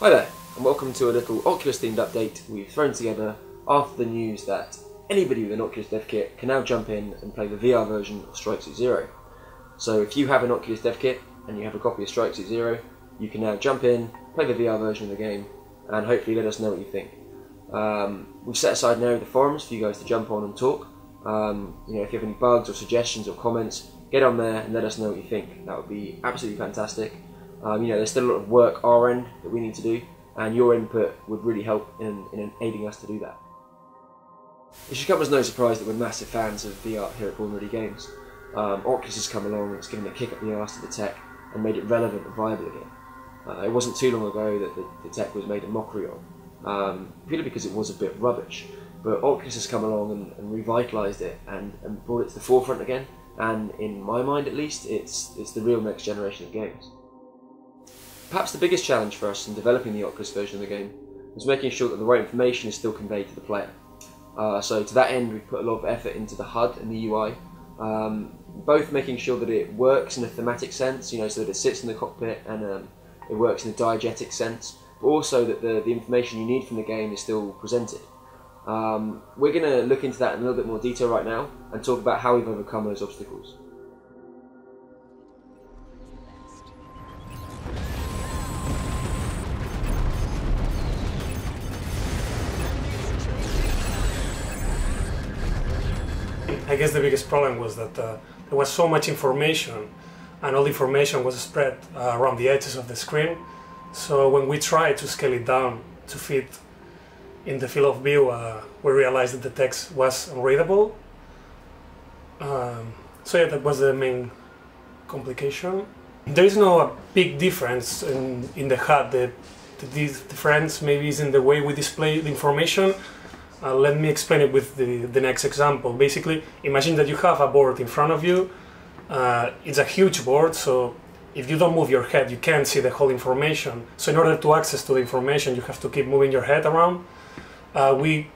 Hi there, and welcome to a little Oculus themed update we've thrown together after the news that anybody with an Oculus dev kit can now jump in and play the VR version of Strike Suit Zero. So if you have an Oculus dev kit and you have a copy of Strike Suit Zero, you can now jump in, play the VR version of the game, and hopefully let us know what you think. We've set aside now the forums for you guys to jump on and talk. If you have any bugs or suggestions or comments, get on there and let us know what you think. That would be absolutely fantastic. There's still a lot of work our end that we need to do, and your input would really help in aiding us to do that. It should come as no surprise that we're massive fans of VR here at Born Ready Games. Oculus has come along and it's given a kick up the arse to the tech and made it relevant and viable again. It wasn't too long ago that the tech was made a mockery of, purely because it was a bit rubbish. But Oculus has come along and revitalised it and brought it to the forefront again, and in my mind at least, it's the real next generation of games. Perhaps the biggest challenge for us in developing the Oculus version of the game was making sure that the right information is still conveyed to the player. So to that end, we've put a lot of effort into the HUD and the UI, both making sure that it works in a thematic sense, so that it sits in the cockpit and it works in a diegetic sense, but also that the information you need from the game is still presented. We're going to look into that in a little bit more detail right now and talk about how we've overcome those obstacles. I guess the biggest problem was that there was so much information, and all the information was spread around the edges of the screen. So when we tried to scale it down to fit in the field of view, we realized that the text was unreadable. That was the main complication. There is no big difference in the HUD. The difference maybe is in the way we display the information. Let me explain it with the next example. Basically, imagine that you have a board in front of you. It's a huge board, so if you don't move your head, you can't see the whole information. So in order to access to the information, you have to keep moving your head around. We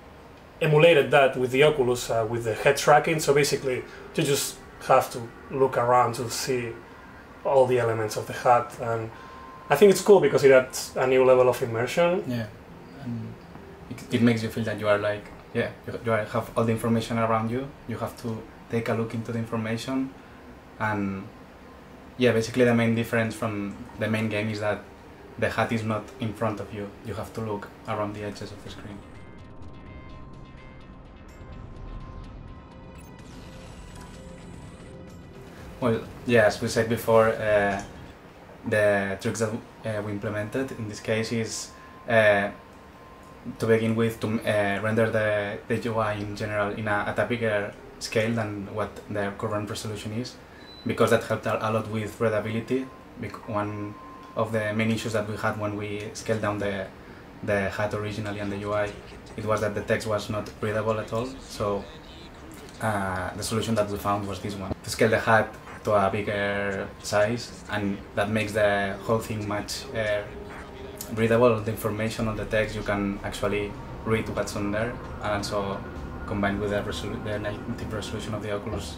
emulated that with the Oculus, with the head tracking. So basically, you just have to look around to see all the elements of the HUD. And I think it's cool because it adds a new level of immersion. Yeah. And it makes you feel that you are you have all the information around you. You have to take a look into the information, and basically the main difference from the main game is that the HUD is not in front of you. You have to look around the edges of the screen. Well, as we said before, the tricks that we implemented in this case is to begin with, to render the UI in general at a bigger scale than what the current resolution is, because that helped a lot with readability. One of the main issues that we had when we scaled down the HUD originally and the UI, it was that the text was not readable at all. So the solution that we found was this one, to scale the HUD to a bigger size, and that makes the whole thing much readable. The information on the text, you can actually read what's on there, and also combined with the native resolution of the Oculus,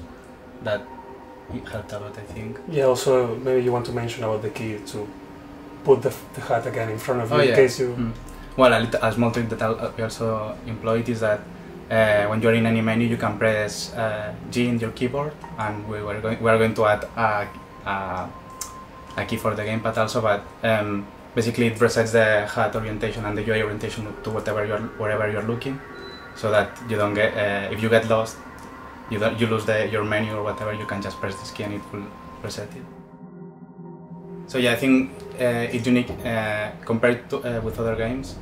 that helped a lot, I think. Yeah, also maybe you want to mention about the key to put the HUD again in front of you in case you... Well, a small trick that we also employed is that when you're in any menu, you can press G in your keyboard, and we are going to add a key for the gamepad also, but basically it resets the HUD orientation and the UI orientation to wherever you're looking, so that you don't get, if you get lost, you lose your menu or whatever, you can just press this key and it will reset it. So I think it's unique compared to with other games,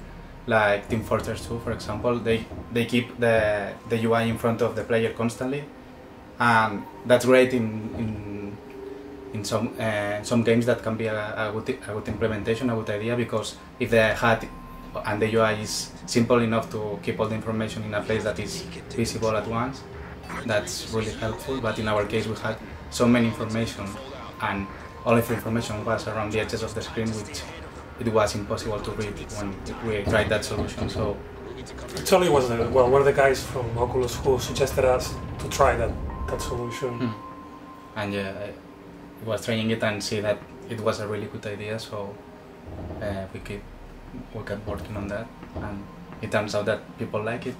like Team Fortress 2, for example. They keep the UI in front of the player constantly, and that's great in some games. That can be a good implementation, a good idea, because if the HUD and the UI is simple enough to keep all the information in a place that is visible at once, that's really helpful. But in our case, we had so many information, and all of the information was around the edges of the screen, which it was impossible to read when we tried that solution. So actually, it was one of the guys from Oculus who suggested us to try that solution. And I was trying it and see that it was a really good idea. So we keep kept working on that, and it turns out that people like it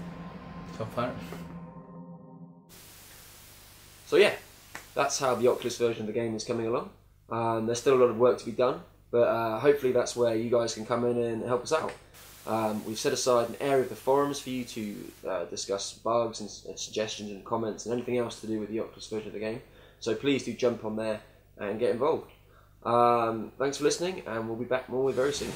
so far. So yeah, that's how the Oculus version of the game is coming along. There's still a lot of work to be done, but hopefully that's where you guys can come in and help us out. We've set aside an area of the forums for you to discuss bugs and suggestions and comments and anything else to do with the Oculus version of the game. So please do jump on there and get involved. Thanks for listening, and we'll be back more very soon.